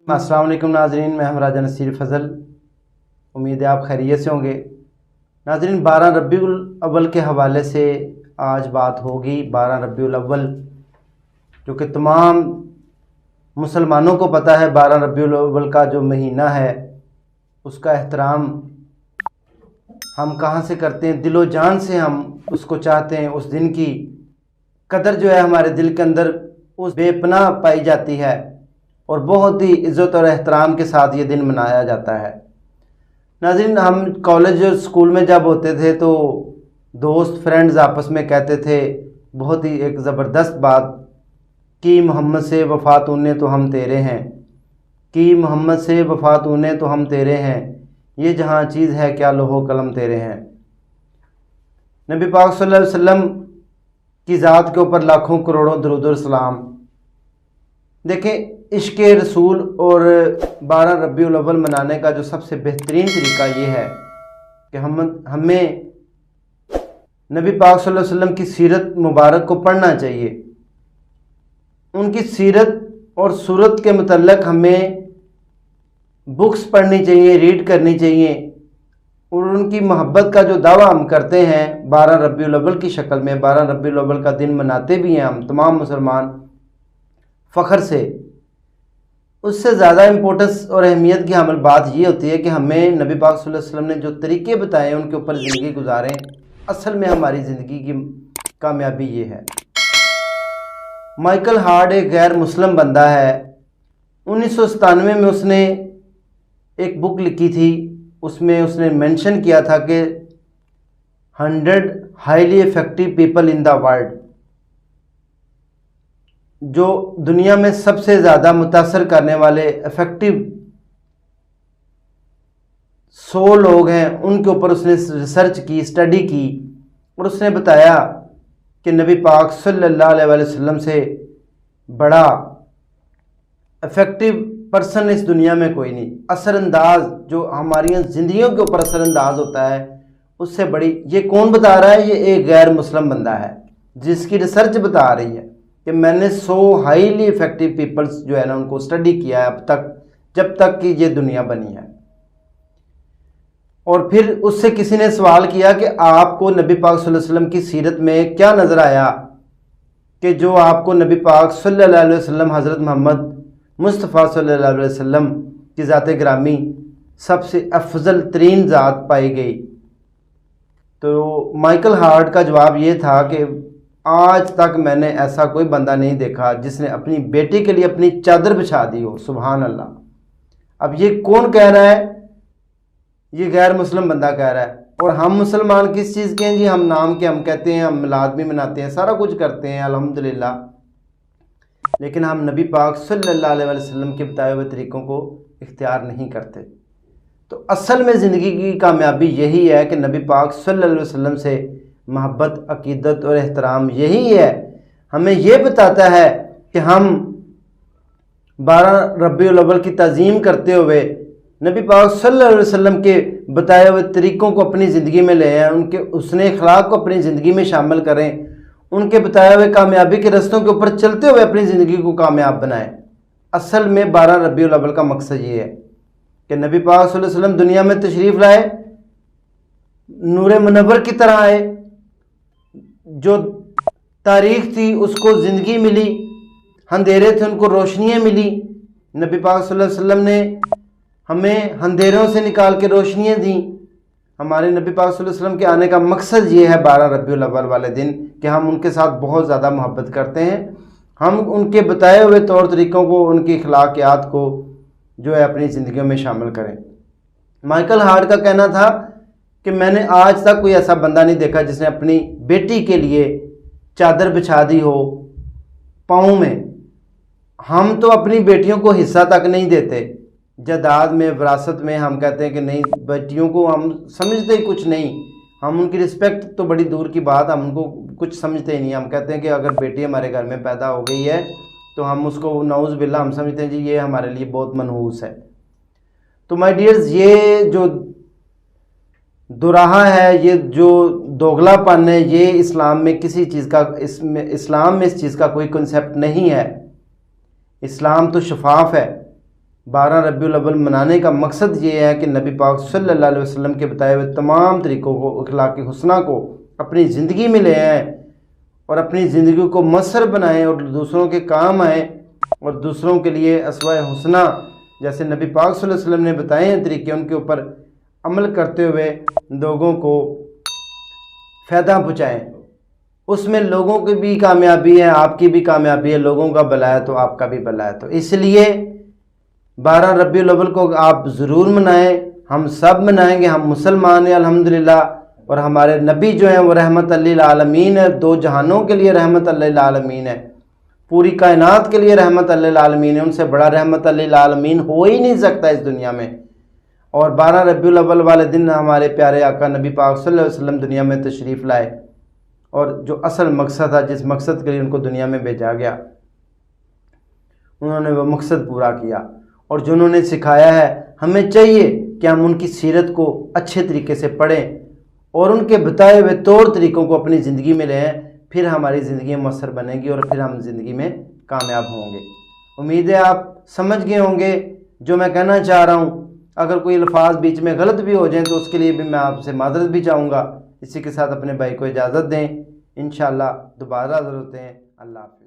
अस्सलाम वालेकुम नाजरीन, मैं हम राजा नसीर फ़ज़ल। उम्मीद है आप खैरियत से होंगे। नाजरीन, 12 रबीउल अव्वल के हवाले से आज बात होगी। 12 रबीउल अव्वल जो कि तमाम मुसलमानों को पता है, 12 रबीउल अव्वल का जो महीना है उसका एहतराम हम कहाँ से करते हैं, दिलो जान से हम उसको चाहते हैं। उस दिन की कदर जो है हमारे दिल के अंदर उस बेपनाह पाई जाती है और बहुत ही इज़्ज़त और एहतराम के साथ ये दिन मनाया जाता है। नाज़रीन, हम कॉलेज और स्कूल में जब होते थे तो दोस्त फ्रेंड्स आपस में कहते थे बहुत ही एक ज़बरदस्त बात कि मोहम्मद से वफ़ा तूने तो हम तेरे हैं, कि मोहम्मद से वफ़ा तूने तो हम तेरे हैं, ये जहाँ चीज़ है क्या लोहो कलम तेरे हैं। नबी पाक सल्लल्लाहु अलैहि वसल्लम की ज़ात के ऊपर लाखों करोड़ों दरूद और सलाम। देखें, इश्क़ रसूल और 12 रबीउल अव्वल मनाने का जो सबसे बेहतरीन तरीका ये है कि हमें नबी पाक सल्लल्लाहु अलैहि वसल्लम की सीरत मुबारक को पढ़ना चाहिए। उनकी सीरत और सूरत के मुतल्लक हमें बुक्स पढ़नी चाहिए, रीड करनी चाहिए और उनकी मोहब्बत का जो दावा हम करते हैं 12 रबीउल अव्वल की शक्ल में, 12 रबीउल अव्वल का दिन मनाते भी हैं हम तमाम मुसलमान फ़ख्र से। उससे ज़्यादा इम्पोर्टेंस और अहमियत की हमल बात ये होती है कि हमें नबी पाक सल्लल्लाहु अलैहि वसल्लम ने जो तरीक़े बताए हैं उनके ऊपर ज़िंदगी गुजारें। असल में हमारी ज़िंदगी की कामयाबी ये है। माइकल हार्ट एक गैर मुस्लिम बंदा है। 1997 में उसने एक बुक लिखी थी, उसमें उसने मेंशन किया था कि 100 highly effective people in the world, जो दुनिया में सबसे ज़्यादा मुतासर करने वाले इफ़ेक्टिव 100 लोग हैं, उनके ऊपर उसने रिसर्च की, स्टडी की और उसने बताया कि नबी पाक सल्लल्लाहु अलैहि वसल्लम से बड़ा इफ़ेक्टिव पर्सन इस दुनिया में कोई नहीं। असरअंदाज जो हमारी ज़िंदगियों के ऊपर असरअंदाज होता है उससे बड़ी, ये कौन बता रहा है? ये एक गैर मुस्लिम बंदा है जिसकी रिसर्च बता रही है कि मैंने 100 हाईली इफ़ेक्टिव पीपल्स जो है ना उनको स्टडी किया है अब तक, जब तक कि ये दुनिया बनी है। और फिर उससे किसी ने सवाल किया कि आपको नबी पाक सल्लल्लाहु अलैहि वसल्लम की सीरत में क्या नज़र आया कि जो आपको नबी पाक सल्लल्लाहु अलैहि वसल्लम हज़रत मोहम्मद मुस्तफ़ा सल्लल्लाहु अलैहि वसल्लम की ज़ात ग्रामी सबसे अफजल तरीन ज़ात पाई गई। तो माइकल हार्ट का जवाब ये था कि आज तक मैंने ऐसा कोई बंदा नहीं देखा जिसने अपनी बेटी के लिए अपनी चादर बिछा दी हो। सुभान अल्लाह। अब ये कौन कह रहा है? ये गैर मुस्लिम बंदा कह रहा है। और हम मुसलमान किस चीज़ के हैं जी? हम नाम के, हम कहते हैं, हम मिलाद भी मनाते हैं, सारा कुछ करते हैं अल्हम्दुलिल्लाह, लेकिन हम नबी पाक सल्लल्लाहु अलैहि वसल्लम के बताए हुए तरीक़ों को इख्तियार नहीं करते। तो असल में ज़िंदगी की कामयाबी यही है कि नबी पाक सल्लल्लाहु अलैहि वसल्लम से मोहब्बत, अक़ीदत और एहतराम यही है। हमें ये बताता है कि हम 12 रबीउल अव्वल की ताज़ीम करते हुए नबी पाक सल्लल्लाहु अलैहि वसल्लम के बताए हुए तरीक़ों को अपनी ज़िंदगी में ले आएँ, उनके उसने अखलाक को अपनी ज़िंदगी में शामिल करें, उनके बताए हुए कामयाबी के रस्तों के ऊपर चलते हुए अपनी ज़िंदगी को कामयाब बनाएं। असल में 12 रबीउल अव्वल का मकसद ये है कि नबी पाक सल्लल्लाहु अलैहि वसल्लम दुनिया में तशरीफ़ लाए, नूर मुनव्वर की तरह आए, जो तारीख़ थी उसको ज़िंदगी मिली, अंधेरे थे उनको रोशनियाँ मिली। नबी पाक सल्लल्लाहु अलैहि वसल्लम ने हमें अंधेरों से निकाल के रोशनियाँ दी। हमारे नबी पाक सल्लल्लाहु अलैहि वसल्लम के आने का मकसद ये है 12 रबीउल अव्वल वाले दिन कि हम उनके साथ बहुत ज़्यादा मोहब्बत करते हैं, हम उनके बताए हुए तौर तरीक़ों को, उनकी अखलाकियात को जो है अपनी ज़िंदगी में शामिल करें। माइकल हार्ट का कहना था कि मैंने आज तक कोई ऐसा बंदा नहीं देखा जिसने अपनी बेटी के लिए चादर बिछा दी हो पाँव में। हम तो अपनी बेटियों को हिस्सा तक नहीं देते, जदाद में, विरासत में हम कहते हैं कि नहीं, बेटियों को हम समझते ही कुछ नहीं, हम उनकी रिस्पेक्ट तो बड़ी दूर की बात, हम उनको कुछ समझते ही नहीं। हम कहते हैं कि अगर बेटी हमारे घर में पैदा हो गई है तो हम उसको नऊज़ बिल्ला हम समझते हैं जी ये हमारे लिए बहुत मनहूस है। तो माय डियर्स, ये जो दुराहा है, ये जो दोगलापन है, ये इस्लाम में किसी चीज़ का, इस्लाम में इस चीज़ का कोई कंसेप्ट नहीं है। इस्लाम तो शफाफ है। 12 रबीउल अव्वल मनाने का मकसद ये है कि नबी पाक सल्लल्लाहु अलैहि वसल्लम के बताए हुए तमाम तरीक़ों को, अखलाक़ हुस्ना को अपनी ज़िंदगी में ले आएँ और अपनी ज़िंदगी को मसर बनाएं और दूसरों के काम आएँ और दूसरों के लिए अस्वाए हुस्ना जैसे नबी पाक सल्लल्लाहु अलैहि वसल्लम ने बताए हैं तरीके, उनके ऊपर अमल करते हुए लोगों को फ़ायदा पहुँचाएँ। उसमें लोगों की भी कामयाबी है, आपकी भी कामयाबी है, लोगों का भला है तो आपका भी भला है। तो इसलिए 12 रबीउल अव्वल को आप ज़रूर मनाएं, हम सब मनाएंगे, हम मुसलमान हैं अल्हम्दुलिल्लाह। और हमारे नबी जो हैं वो रहमत लिल आलमीन है, दो जहानों के लिए रहमत लिल आलमीन है, पूरी कायनात के लिए रहमत लिल आलमीन है। उनसे बड़ा रहमत लिल आलमीन हो ही नहीं सकता इस दुनिया में। और 12 रबीउल अव्वल वाले दिन हमारे प्यारे आका नबी पाक सल्लल्लाहु अलैहि वसल्लम दुनिया में तशरीफ़ लाए और जो असल मकसद था, जिस मकसद के लिए उनको दुनिया में भेजा गया, उन्होंने वो मकसद पूरा किया। और जो उन्होंने सिखाया है, हमें चाहिए कि हम उनकी सीरत को अच्छे तरीके से पढ़ें और उनके बताए हुए तौर तरीक़ों को अपनी ज़िंदगी में लें, फिर हमारी ज़िंदगी मसर बनेगी और फिर हम ज़िंदगी में कामयाब होंगे। उम्मीद है आप समझ गए होंगे जो मैं कहना चाह रहा हूँ। अगर कोई अल्फाज बीच में गलत भी हो जाएं तो उसके लिए भी मैं आपसे मादरत भी चाहूँगा। इसी के साथ अपने भाई को इजाज़त दें, इंशाअल्लाह दोबारा ज़रूर होते हैं। अल्लाह हाफ़िज़।